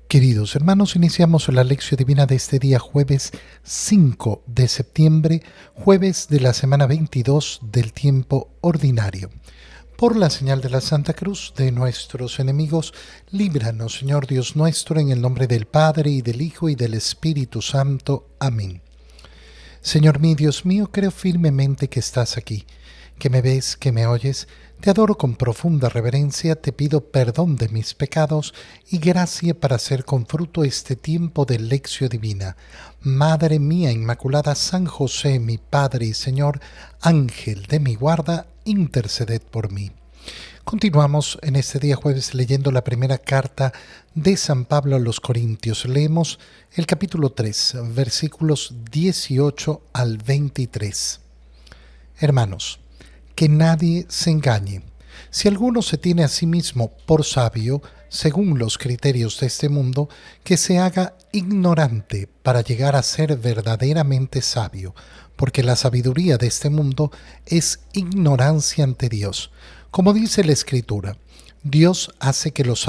Queridos hermanos, iniciamos la lección divina de este día jueves 5 de septiembre, jueves de la semana 22 del tiempo ordinario. Por la señal de la Santa Cruz de nuestros enemigos, líbranos, Señor Dios nuestro, en el nombre del Padre, y del Hijo, y del Espíritu Santo. Amén. Señor mío, Dios mío, creo firmemente que estás aquí, que me ves, que me oyes. Te adoro con profunda reverencia, te pido perdón de mis pecados y gracia para hacer con fruto este tiempo de lección divina. Madre mía Inmaculada, San José, mi Padre y Señor, Ángel de mi guarda, interceded por mí. Continuamos en este día jueves leyendo la primera carta de San Pablo a los Corintios. Leemos el capítulo 3, versículos 18 al 23. Hermanos, que nadie se engañe. Si alguno se tiene a sí mismo por sabio, según los criterios de este mundo, que se haga ignorante para llegar a ser verdaderamente sabio, porque la sabiduría de este mundo es ignorancia ante Dios. Como dice la Escritura, Dios hace que los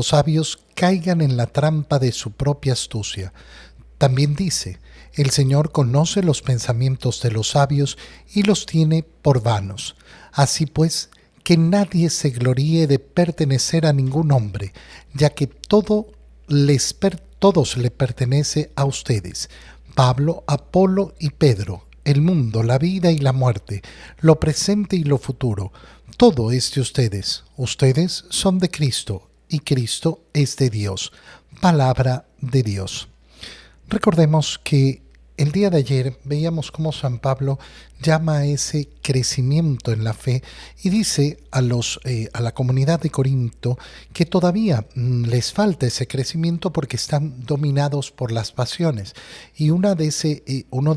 sabios caigan en la trampa de su propia astucia. También dice, el Señor conoce los pensamientos de los sabios y los tiene por vanos. Así pues, que nadie se gloríe de pertenecer a ningún hombre, ya que todos le pertenece a ustedes. Pablo, Apolo y Pedro, el mundo, la vida y la muerte, lo presente y lo futuro, todo es de ustedes. Ustedes son de Cristo y Cristo es de Dios. Palabra de Dios. Recordemos que el día de ayer veíamos cómo San Pablo llama a ese crecimiento en la fe y dice a la comunidad de Corinto que todavía les falta ese crecimiento porque están dominados por las pasiones. Y uno de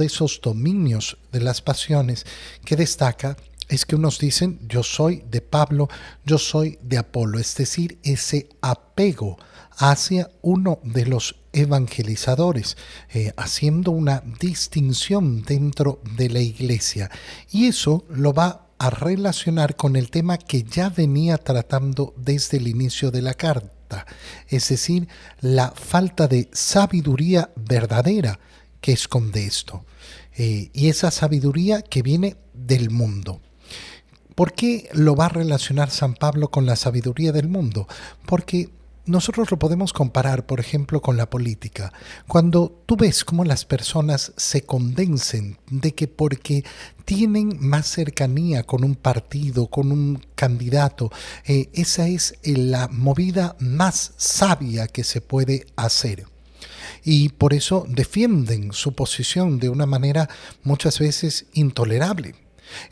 esos dominios de las pasiones que destaca es que unos dicen, yo soy de Pablo, yo soy de Apolo, es decir, ese apego hacia uno de los evangelizadores, haciendo una distinción dentro de la iglesia. Y eso lo va a relacionar con el tema que ya venía tratando desde el inicio de la carta, es decir, la falta de sabiduría verdadera que esconde esto, y esa sabiduría que viene del mundo. ¿Por qué lo va a relacionar San Pablo con la sabiduría del mundo? Porque nosotros lo podemos comparar, por ejemplo, con la política. Cuando tú ves cómo las personas se convencen de que porque tienen más cercanía con un partido, con un candidato, esa es la movida más sabia que se puede hacer. Y por eso defienden su posición de una manera muchas veces intolerable.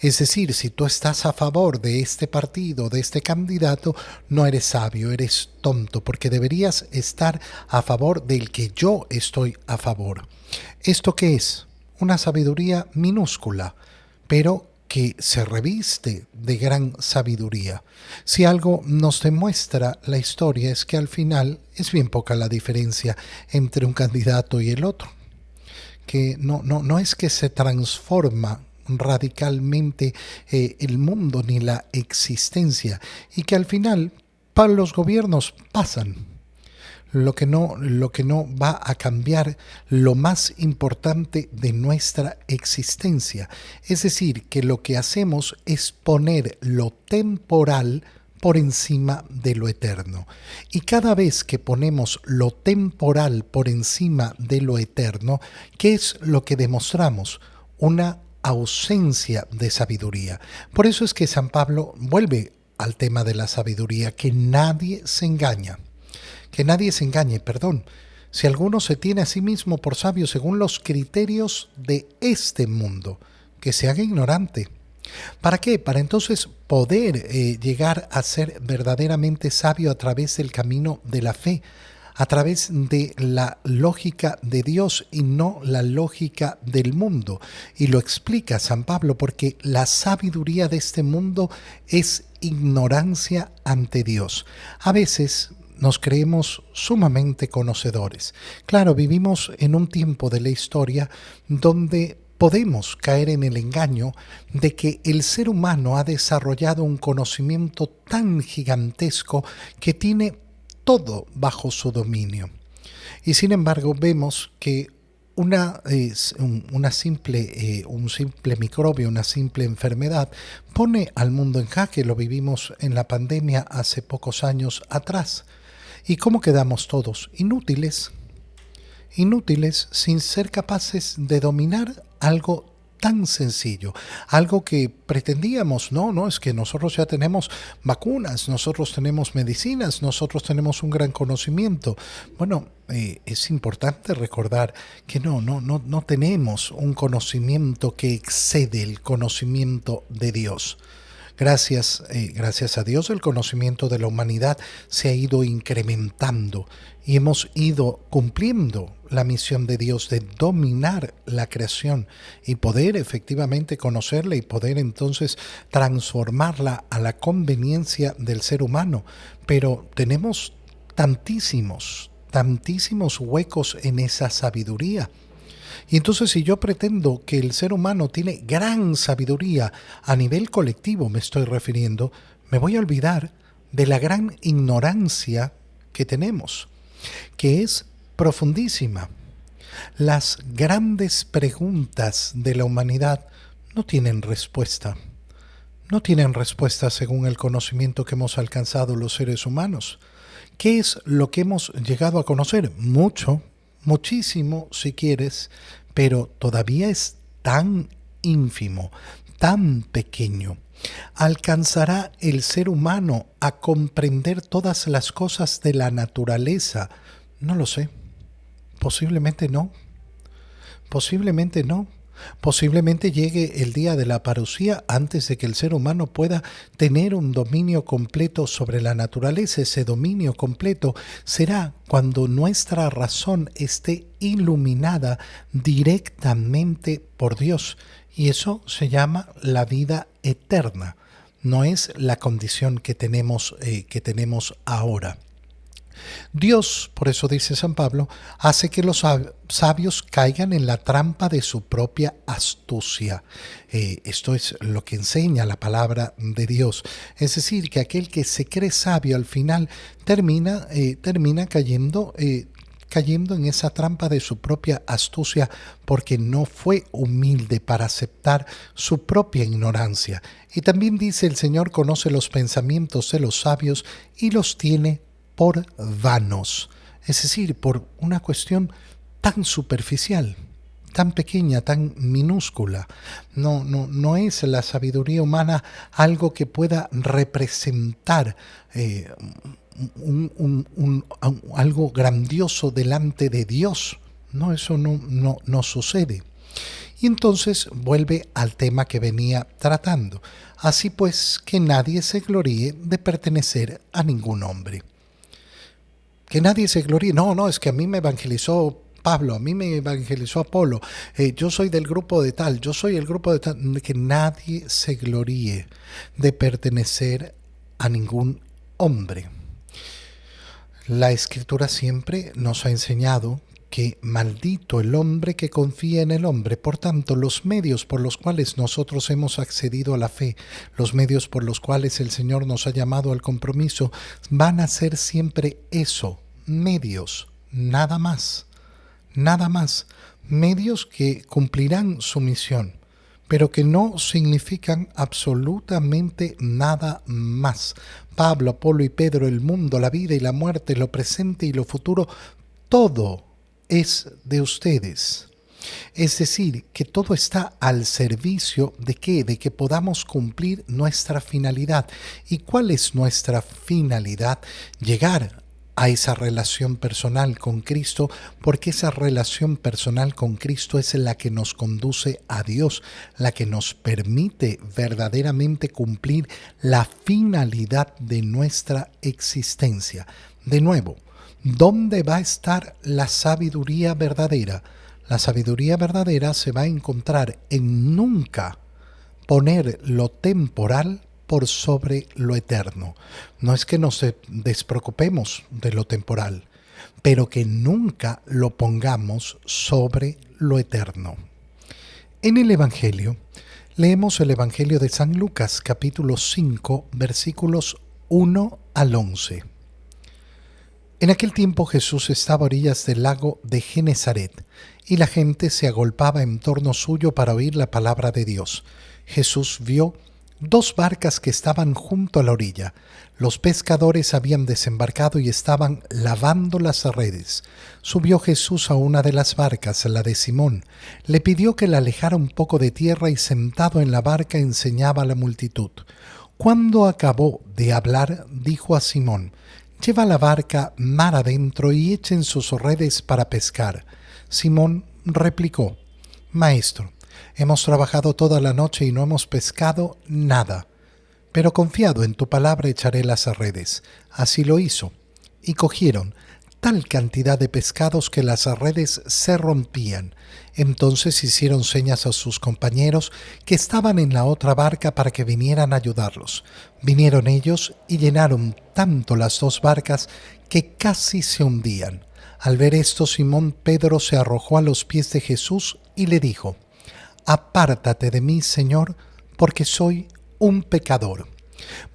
Es decir, si tú estás a favor de este partido, de este candidato, no eres sabio, eres tonto, porque deberías estar a favor del que yo estoy a favor. ¿Esto qué es? Una sabiduría minúscula, pero que se reviste de gran sabiduría. Si algo nos demuestra la historia es que al final es bien poca la diferencia entre un candidato y el otro. Que no es que se transforma radicalmente el mundo ni la existencia, y que al final para los gobiernos pasan. Lo que no va a cambiar lo más importante de nuestra existencia. Es decir, que lo que hacemos es poner lo temporal por encima de lo eterno. Y cada vez que ponemos lo temporal por encima de lo eterno, ¿qué es lo que demostramos? Una ausencia de sabiduría. Por eso es que San Pablo vuelve al tema de la sabiduría, que nadie se engaña. Que nadie se engañe, perdón. Si alguno se tiene a sí mismo por sabio según los criterios de este mundo, que se haga ignorante. ¿Para qué? Para entonces poder llegar a ser verdaderamente sabio a través del camino de la fe, a través de la lógica de Dios y no la lógica del mundo. Y lo explica San Pablo, porque la sabiduría de este mundo es ignorancia ante Dios. A veces nos creemos sumamente conocedores. Claro, vivimos en un tiempo de la historia donde podemos caer en el engaño de que el ser humano ha desarrollado un conocimiento tan gigantesco que tiene todo bajo su dominio. Y sin embargo vemos que un simple microbio, una simple enfermedad, pone al mundo en jaque. Lo vivimos en la pandemia hace pocos años atrás. ¿Y cómo quedamos todos? Inútiles sin ser capaces de dominar algo tan sencillo, algo que pretendíamos. No, es que nosotros ya tenemos vacunas, nosotros tenemos medicinas, nosotros tenemos un gran conocimiento. Bueno, es importante recordar que no tenemos un conocimiento que excede el conocimiento de Dios. Gracias a Dios, el conocimiento de la humanidad se ha ido incrementando y hemos ido cumpliendo la misión de Dios de dominar la creación y poder efectivamente conocerla y poder entonces transformarla a la conveniencia del ser humano. Pero tenemos tantísimos huecos en esa sabiduría. Y entonces, si yo pretendo que el ser humano tiene gran sabiduría a nivel colectivo, me estoy refiriendo, me voy a olvidar de la gran ignorancia que tenemos, que es profundísima. Las grandes preguntas de la humanidad no tienen respuesta. No tienen respuesta según el conocimiento que hemos alcanzado los seres humanos. ¿Qué es lo que hemos llegado a conocer? Mucho, muchísimo si quieres, pero todavía es tan ínfimo, tan pequeño. ¿Alcanzará el ser humano a comprender todas las cosas de la naturaleza? No lo sé. Posiblemente no. Posiblemente no. Posiblemente llegue el día de la parusía antes de que el ser humano pueda tener un dominio completo sobre la naturaleza. Ese dominio completo será cuando nuestra razón esté iluminada directamente por Dios. Y eso se llama la vida eterna. No es la condición que tenemos ahora. Dios, por eso dice San Pablo, hace que los sabios caigan en la trampa de su propia astucia. Esto es lo que enseña la palabra de Dios. Es decir, que aquel que se cree sabio al final termina cayendo en esa trampa de su propia astucia porque no fue humilde para aceptar su propia ignorancia. Y también dice: el Señor conoce los pensamientos de los sabios y los tiene por vanos, es decir, por una cuestión tan superficial, tan pequeña, tan minúscula. No es la sabiduría humana algo que pueda representar algo grandioso delante de Dios. No, eso no sucede. Y entonces vuelve al tema que venía tratando. Así pues, que nadie se gloríe de pertenecer a ningún hombre. Que nadie se gloríe. No, es que a mí me evangelizó Pablo, a mí me evangelizó Apolo, yo soy del grupo de tal, yo soy el grupo de tal. Que nadie se gloríe de pertenecer a ningún hombre. La Escritura siempre nos ha enseñado que maldito el hombre que confía en el hombre. Por tanto, los medios por los cuales nosotros hemos accedido a la fe, los medios por los cuales el Señor nos ha llamado al compromiso, van a ser siempre eso, medios, nada más, medios que cumplirán su misión, pero que no significan absolutamente nada más. Pablo, Apolo y Pedro, el mundo, la vida y la muerte, lo presente y lo futuro, todo es de ustedes. Es decir, que todo está al servicio ¿de qué? De que podamos cumplir nuestra finalidad. ¿Y cuál es nuestra finalidad? Llegar a esa relación personal con Cristo, porque esa relación personal con Cristo es la que nos conduce a Dios, la que nos permite verdaderamente cumplir la finalidad de nuestra existencia. De nuevo, ¿dónde va a estar la sabiduría verdadera? La sabiduría verdadera se va a encontrar en nunca poner lo temporal por sobre lo eterno. No es que nos despreocupemos de lo temporal, pero que nunca lo pongamos sobre lo eterno. En el Evangelio, leemos el Evangelio de San Lucas, capítulo 5, versículos 1 al 11. En aquel tiempo Jesús estaba a orillas del lago de Genezaret, y la gente se agolpaba en torno suyo para oír la palabra de Dios. Jesús vio dos barcas que estaban junto a la orilla. Los pescadores habían desembarcado y estaban lavando las redes. Subió Jesús a una de las barcas, la de Simón. Le pidió que la alejara un poco de tierra y sentado en la barca enseñaba a la multitud. Cuando acabó de hablar, dijo a Simón: «Lleva la barca mar adentro y echen sus redes para pescar». Simón replicó: «Maestro, hemos trabajado toda la noche y no hemos pescado nada, pero confiado en tu palabra echaré las redes». Así lo hizo, y cogieron tal cantidad de pescados que las redes se rompían. Entonces hicieron señas a sus compañeros que estaban en la otra barca para que vinieran a ayudarlos. Vinieron ellos y llenaron tanto las dos barcas que casi se hundían. Al ver esto, Simón Pedro se arrojó a los pies de Jesús y le dijo: «Apártate de mí, Señor, porque soy un pecador».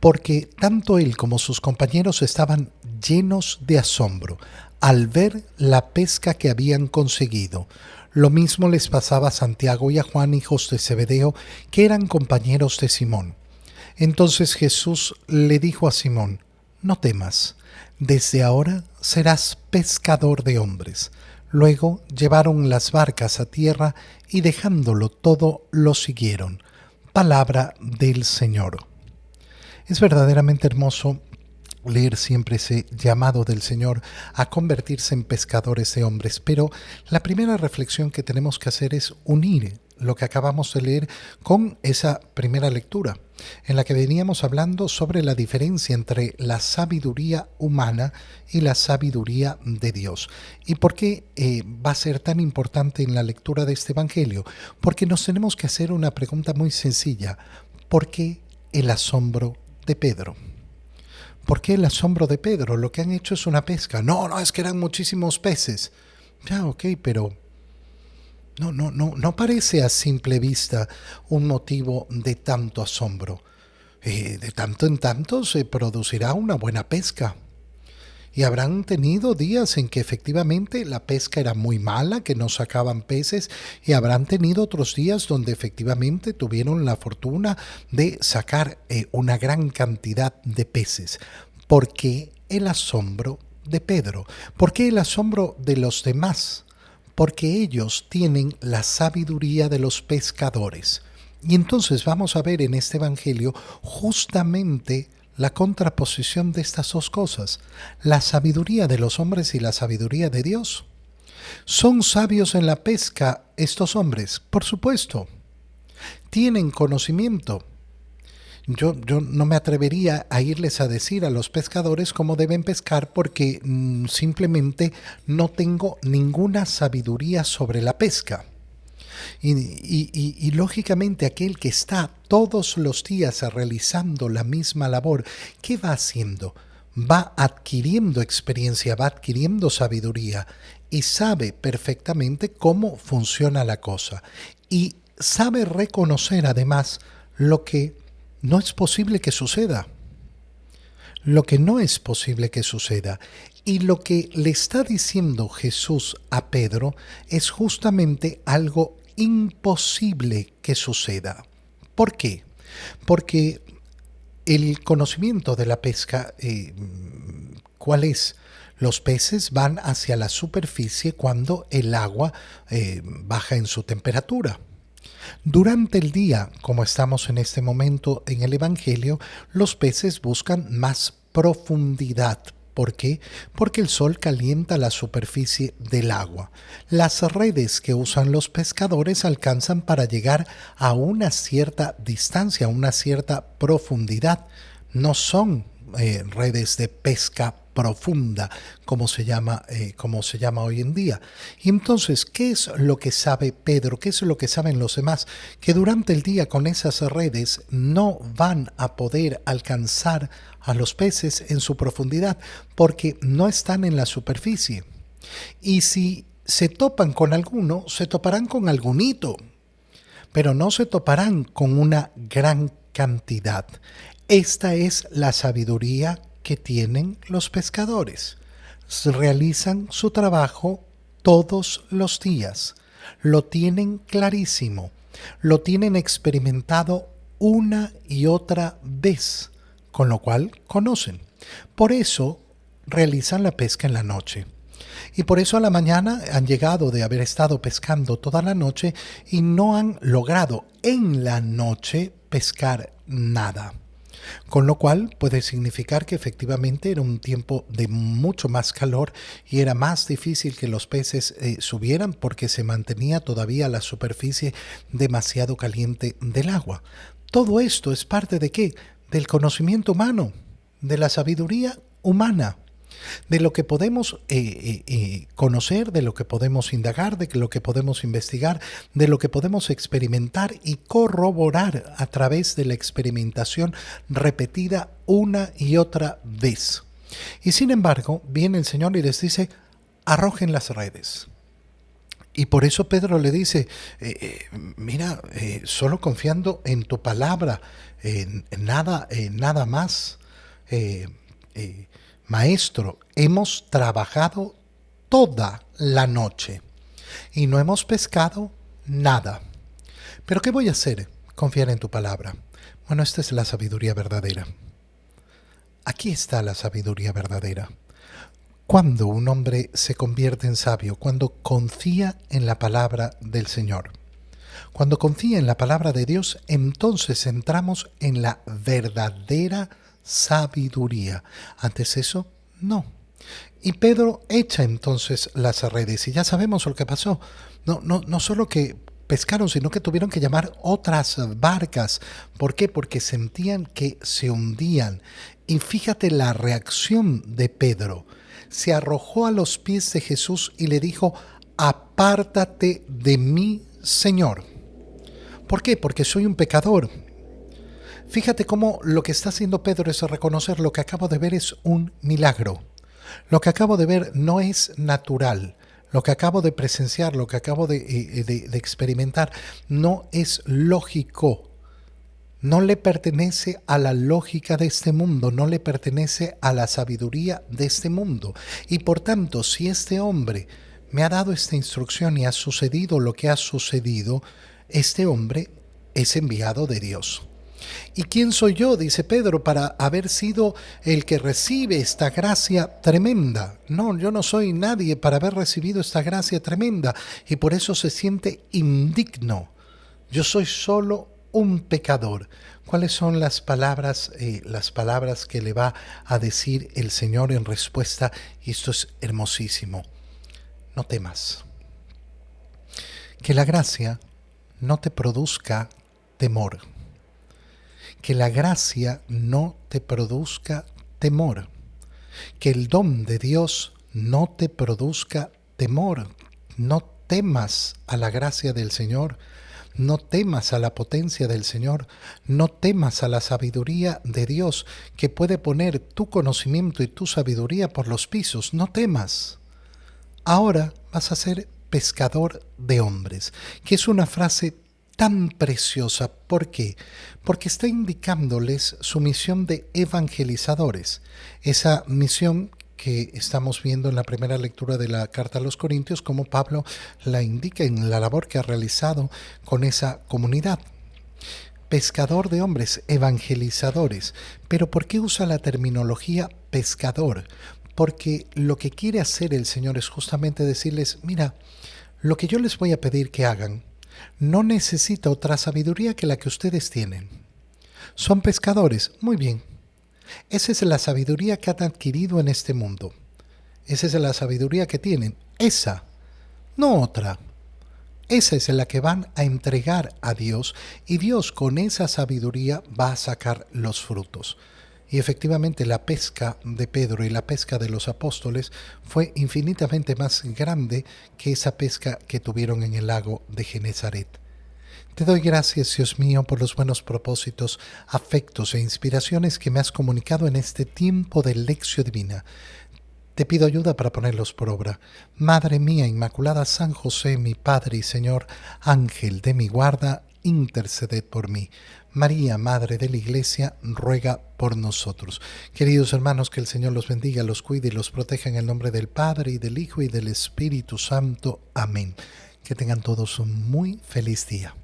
Porque tanto él como sus compañeros estaban llenos de asombro al ver la pesca que habían conseguido. Lo mismo les pasaba a Santiago y a Juan, hijos de Zebedeo, que eran compañeros de Simón. Entonces Jesús le dijo a Simón: «No temas, desde ahora serás pescador de hombres». Luego llevaron las barcas a tierra y dejándolo todo lo siguieron. Palabra del Señor. Es verdaderamente hermoso leer siempre ese llamado del Señor a convertirse en pescadores de hombres, pero la primera reflexión que tenemos que hacer es unir lo que acabamos de leer con esa primera lectura, en la que veníamos hablando sobre la diferencia entre la sabiduría humana y la sabiduría de Dios. ¿Y por qué va a ser tan importante en la lectura de este Evangelio? Porque nos tenemos que hacer una pregunta muy sencilla: ¿por qué el asombro de Pedro? ¿Por qué el asombro de Pedro? Lo que han hecho es una pesca. No, es que eran muchísimos peces. Ya, ok, pero no parece a simple vista un motivo de tanto asombro. De tanto en tanto se producirá una buena pesca. Y habrán tenido días en que efectivamente la pesca era muy mala, que no sacaban peces, y habrán tenido otros días donde efectivamente tuvieron la fortuna de sacar una gran cantidad de peces. ¿Por qué el asombro de Pedro? ¿Por qué el asombro de los demás? Porque ellos tienen la sabiduría de los pescadores. Y entonces vamos a ver en este Evangelio justamente la contraposición de estas dos cosas: la sabiduría de los hombres y la sabiduría de Dios. ¿Son sabios en la pesca estos hombres? Por supuesto. ¿Tienen conocimiento? Yo no me atrevería a irles a decir a los pescadores cómo deben pescar porque simplemente no tengo ninguna sabiduría sobre la pesca. Y lógicamente aquel que está todos los días realizando la misma labor, ¿qué va haciendo? Va adquiriendo experiencia, va adquiriendo sabiduría y sabe perfectamente cómo funciona la cosa. Y sabe reconocer además lo que no es posible que suceda. Lo que no es posible que suceda. Y lo que le está diciendo Jesús a Pedro es justamente algo imposible que suceda. ¿Por qué? Porque el conocimiento de la pesca, ¿cuál es? Los peces van hacia la superficie cuando el agua baja en su temperatura. Durante el día, como estamos en este momento en el Evangelio, los peces buscan más profundidad. ¿Por qué? Porque el sol calienta la superficie del agua. Las redes que usan los pescadores alcanzan para llegar a una cierta distancia, a una cierta profundidad. No son redes de pesca profunda, como se llama hoy en día. Y entonces, ¿qué es lo que sabe Pedro? ¿Qué es lo que saben los demás? Que durante el día con esas redes no van a poder alcanzar a los peces en su profundidad, porque no están en la superficie. Y si se topan con alguno, se toparán con algunito, pero no se toparán con una gran cantidad. Esta es la sabiduría que tienen los pescadores. realizan su trabajo todos los días, lo tienen clarísimo, lo tienen experimentado una y otra vez, con lo cual conocen. Por eso realizan la pesca en la noche. Y por eso a la mañana han llegado de haber estado pescando toda la noche y no han logrado en la noche pescar nada. Con lo cual puede significar que efectivamente era un tiempo de mucho más calor y era más difícil que los peces subieran porque se mantenía todavía la superficie demasiado caliente del agua. Todo esto es parte de ¿qué? Del conocimiento humano, de la sabiduría humana, de lo que podemos conocer, de lo que podemos indagar, de lo que podemos investigar, de lo que podemos experimentar y corroborar a través de la experimentación repetida una y otra vez. Y sin embargo, viene el Señor y les dice, arrojen las redes. Y por eso Pedro le dice, mira, solo confiando en tu palabra, nada más. Maestro, hemos trabajado toda la noche y no hemos pescado nada. ¿Pero qué voy a hacer? Confiar en tu palabra. Bueno, esta es la sabiduría verdadera. Aquí está la sabiduría verdadera. Cuando un hombre se convierte en sabio, cuando confía en la palabra del Señor. Cuando confía en la palabra de Dios, entonces entramos en la verdadera sabiduría. Antes eso, no. Y Pedro echa entonces las redes y ya sabemos lo que pasó. No solo que pescaron, sino que tuvieron que llamar otras barcas. ¿Por qué? Porque sentían que se hundían. Y fíjate la reacción de Pedro. Se arrojó a los pies de Jesús y le dijo, apártate de mí, Señor. ¿Por qué? Porque soy un pecador. Fíjate cómo lo que está haciendo Pedro es reconocer lo que acabo de ver es un milagro. Lo que acabo de ver no es natural. Lo que acabo de presenciar, lo que acabo de experimentar, no es lógico. No le pertenece a la lógica de este mundo, no le pertenece a la sabiduría de este mundo. Y por tanto, si este hombre me ha dado esta instrucción y ha sucedido lo que ha sucedido, este hombre es enviado de Dios. ¿Y quién soy yo, dice Pedro, para haber sido el que recibe esta gracia tremenda? No, yo no soy nadie para haber recibido esta gracia tremenda y por eso se siente indigno. Yo soy solo un pecador. ¿Cuáles son las palabras que le va a decir el Señor en respuesta? Y esto es hermosísimo. No temas. Que la gracia no te produzca temor. Que la gracia no te produzca temor. Que el don de Dios no te produzca temor. No temas a la gracia del Señor. No temas a la potencia del Señor. No temas a la sabiduría de Dios que puede poner tu conocimiento y tu sabiduría por los pisos. No temas. Ahora vas a ser pescador de hombres, que es una frase tan preciosa. ¿Por qué? Porque está indicándoles su misión de evangelizadores. Esa misión que estamos viendo en la primera lectura de la carta a los Corintios, como Pablo la indica en la labor que ha realizado con esa comunidad. Pescador de hombres, evangelizadores. ¿Pero por qué usa la terminología pescador? Porque lo que quiere hacer el Señor es justamente decirles, mira, lo que yo les voy a pedir que hagan no necesita otra sabiduría que la que ustedes tienen. Son pescadores, muy bien. Esa es la sabiduría que han adquirido en este mundo. Esa es la sabiduría que tienen. Esa, no otra. Esa es la que van a entregar a Dios y Dios con esa sabiduría va a sacar los frutos. Y efectivamente la pesca de Pedro y la pesca de los apóstoles fue infinitamente más grande que esa pesca que tuvieron en el lago de Genezaret. Te doy gracias, Dios mío, por los buenos propósitos, afectos e inspiraciones que me has comunicado en este tiempo de lección divina. Te pido ayuda para ponerlos por obra. Madre mía Inmaculada, San José, mi Padre y Señor, Ángel de mi guarda, interceded por mí. María, Madre de la Iglesia, ruega por nosotros. Queridos hermanos, que el Señor los bendiga, los cuide y los proteja en el nombre del Padre, y del Hijo, y del Espíritu Santo. Amén. Que tengan todos un muy feliz día.